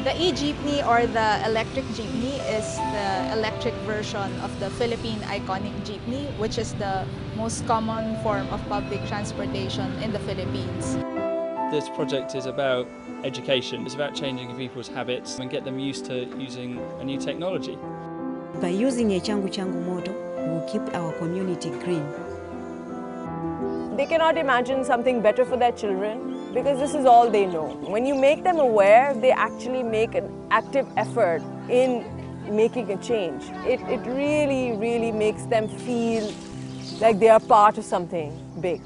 The e-jeepney or the electric jeepney is the electric version of the Philippine iconic jeepney, which is the most common form of public transportation in the Philippines. This project is about education. It's about changing people's habits and get them used to using a new technology. By using a Changu Changu model, we will keep our community green. They cannot imagine something better for their children because this is all they know. When you make them aware, they actually make an active effort in making a change. It really, really makes them feel like they are part of something big.